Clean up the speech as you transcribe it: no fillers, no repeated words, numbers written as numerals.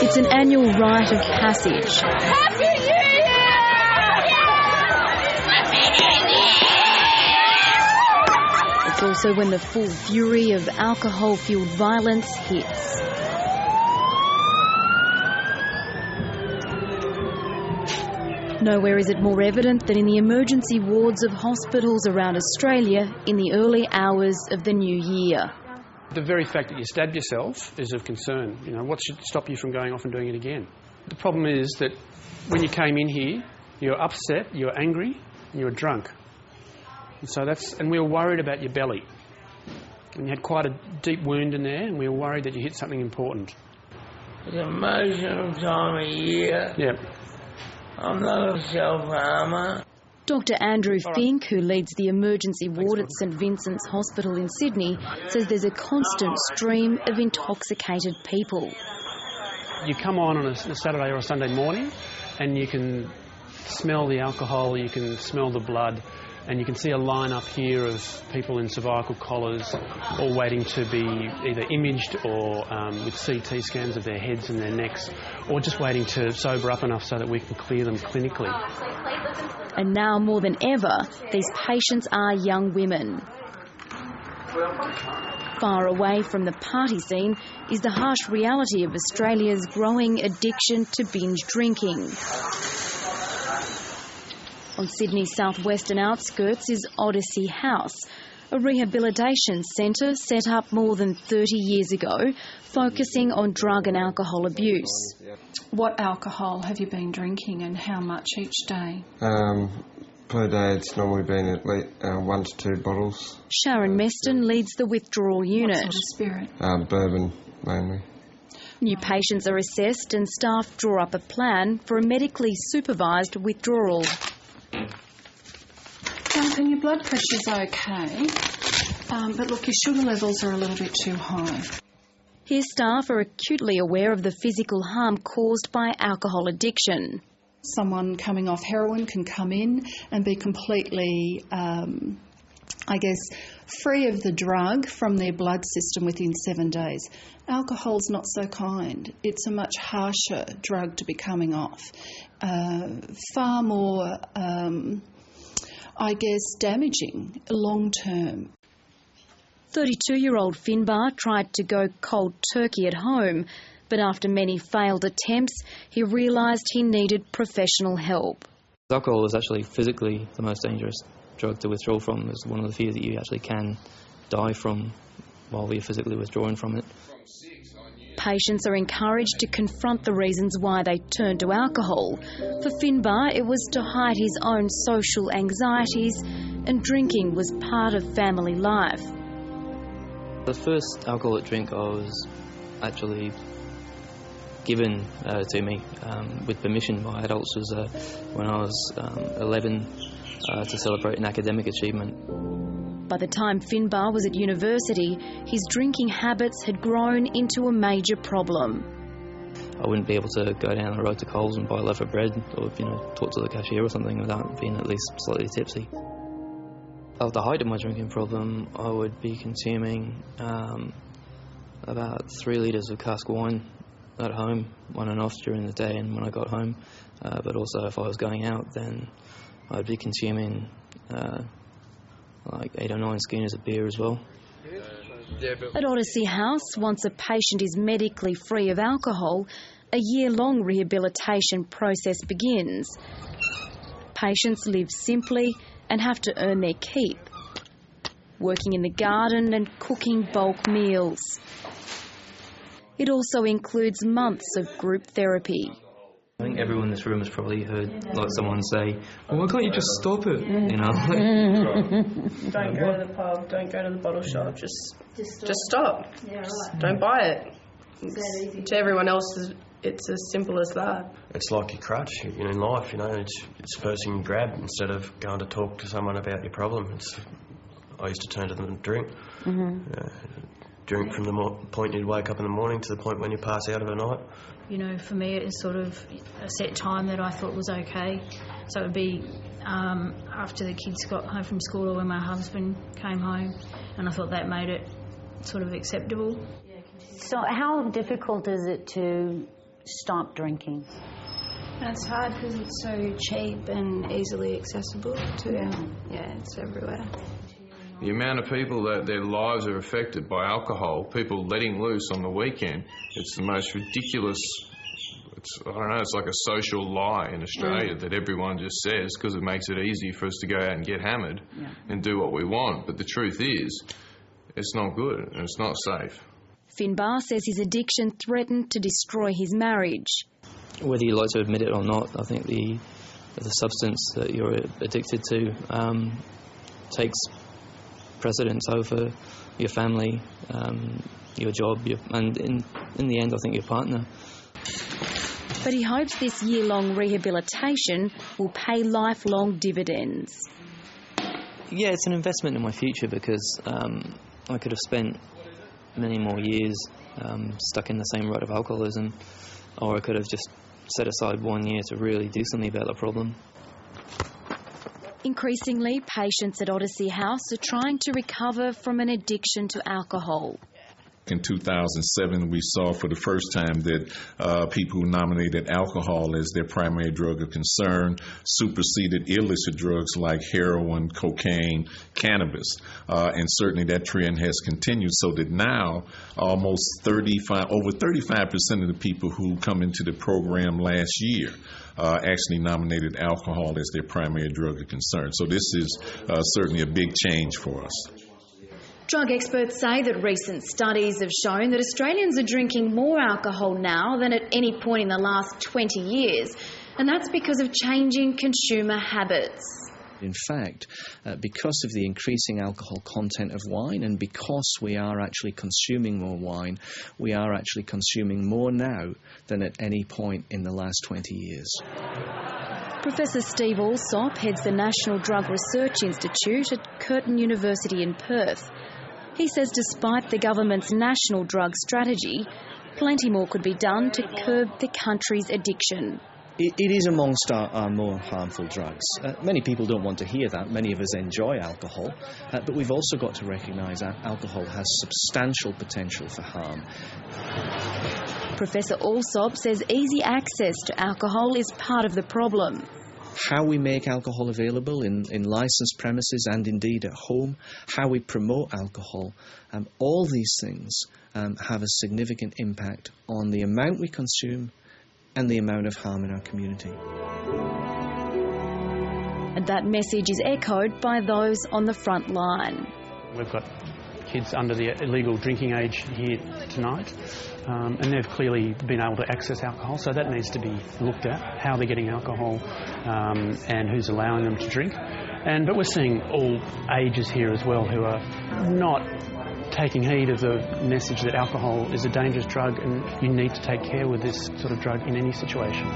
It's an annual rite of passage. It's also when the full fury of alcohol-fuelled violence hits. Nowhere is it more evident than in the emergency wards of hospitals around Australia in the early hours of the new year. The very fact that you stabbed yourself is of concern. You know, what should stop you from going off and doing it again? The problem is that when you came in here, you were upset, you were angry, and you were drunk. And we were worried about your belly. And you had quite a deep wound in there, and we were worried that you hit something important. It's an emotional time of year. Yeah. I'm not a self-harmer. Dr Andrew Fink, who leads the emergency ward at St Vincent's Hospital in Sydney, says there's a constant stream of intoxicated people. You come on a Saturday or a Sunday morning and you can smell the alcohol, you can smell the blood, and you can see a line up here of people in cervical collars all waiting to be either imaged or with CT scans of their heads and their necks, or just waiting to sober up enough so that we can clear them clinically. And now more than ever, these patients are young women. Far away from the party scene is the harsh reality of Australia's growing addiction to binge drinking. On Sydney's southwestern outskirts is Odyssey House, a rehabilitation centre set up more than 30 years ago, focusing on drug and alcohol abuse. What alcohol have you been drinking and how much each day? Per day it's normally been at least 1 to 2 bottles. Sharon Meston leads the withdrawal unit. What sort of spirit? Bourbon mainly. New patients are assessed and staff draw up a plan for a medically supervised withdrawal. Duncan, your blood pressure's okay, but look, your sugar levels are a little bit too high. Here staff are acutely aware of the physical harm caused by alcohol addiction. Someone coming off heroin can come in and be completely, free of the drug from their blood system within 7 days. Alcohol's not so kind. It's a much harsher drug to be coming off. Far more, damaging long term. 32-year-old Finbar tried to go cold turkey at home, but after many failed attempts, he realised he needed professional help. Alcohol is actually physically the most dangerous drug to withdraw from. It's one of the few that you actually can die from while you're physically withdrawing from it. Patients are encouraged to confront the reasons why they turn to alcohol. For Finbar, it was to hide his own social anxieties, and drinking was part of family life. The first alcoholic drink I was actually given to me with permission by adults was when I was 11 to celebrate an academic achievement. By the time Finbar was at university, his drinking habits had grown into a major problem. I wouldn't be able to go down the road to Coles and buy a loaf of bread or, talk to the cashier or something without being at least slightly tipsy. At the height of my drinking problem, I would be consuming about 3 litres of cask wine at home, on and off during the day and when I got home. But also if I was going out, then I'd be consuming like 8 or 9 schooners of beer as well. At Odyssey House, once a patient is medically free of alcohol, a year-long rehabilitation process begins. Patients live simply and have to earn their keep, working in the garden and cooking bulk meals. It also includes months of group therapy. I think everyone in this room has probably heard someone say, well, why can't you just stop it? Don't go to the pub, don't go to the bottle shop, just stop. Yeah, right. Don't buy it. To everyone else, it's as simple as that. It's like your crutch in life, it's the first thing you grab instead of going to talk to someone about your problem. I used to turn to them and drink. Mm-hmm. Drink from the point you'd wake up in the morning to the point when you pass out of a night. For me it is sort of a set time that I thought was okay. So it would be after the kids got home from school or when my husband came home, and I thought that made it sort of acceptable. So how difficult is it to stop drinking? It's hard because it's so cheap and easily accessible to it's everywhere. The amount of people that their lives are affected by alcohol, people letting loose on the weekend, it's the most ridiculous, I don't know, it's like a social lie in Australia that everyone just says because it makes it easy for us to go out and get hammered and do what we want. But the truth is, it's not good and it's not safe. Finbar says his addiction threatened to destroy his marriage. Whether you like to admit it or not, I think the substance that you're addicted to takes precedence over your family, your job, and in the end, I think your partner. But he hopes this year-long rehabilitation will pay lifelong dividends. Yeah, it's an investment in my future because I could have spent many more years stuck in the same rut of alcoholism, or I could have just set aside 1 year to really do something about the problem. Increasingly, patients at Odyssey House are trying to recover from an addiction to alcohol. In 2007, we saw for the first time that people who nominated alcohol as their primary drug of concern superseded illicit drugs like heroin, cocaine, cannabis. And certainly that trend has continued so that now over 35% of the people who come into the program last year actually nominated alcohol as their primary drug of concern. So this is certainly a big change for us. Drug experts say that recent studies have shown that Australians are drinking more alcohol now than at any point in the last 20 years, and that's because of changing consumer habits. In fact, because of the increasing alcohol content of wine and because we are actually consuming more wine, we are actually consuming more now than at any point in the last 20 years. Professor Steve Alsop heads the National Drug Research Institute at Curtin University in Perth. He says despite the government's national drug strategy, plenty more could be done to curb the country's addiction. It is amongst our more harmful drugs. Many people don't want to hear that. Many of us enjoy alcohol. But we've also got to recognise that alcohol has substantial potential for harm. Professor Alsop says easy access to alcohol is part of the problem. How we make alcohol available in licensed premises and indeed at home, how we promote alcohol, all these things have a significant impact on the amount we consume and the amount of harm in our community. And that message is echoed by those on the front line. We've got kids under the illegal drinking age here tonight, and they've clearly been able to access alcohol, so that needs to be looked at, how they're getting alcohol and who's allowing them to drink. But we're seeing all ages here as well who are not taking heed of the message that alcohol is a dangerous drug and you need to take care with this sort of drug in any situation.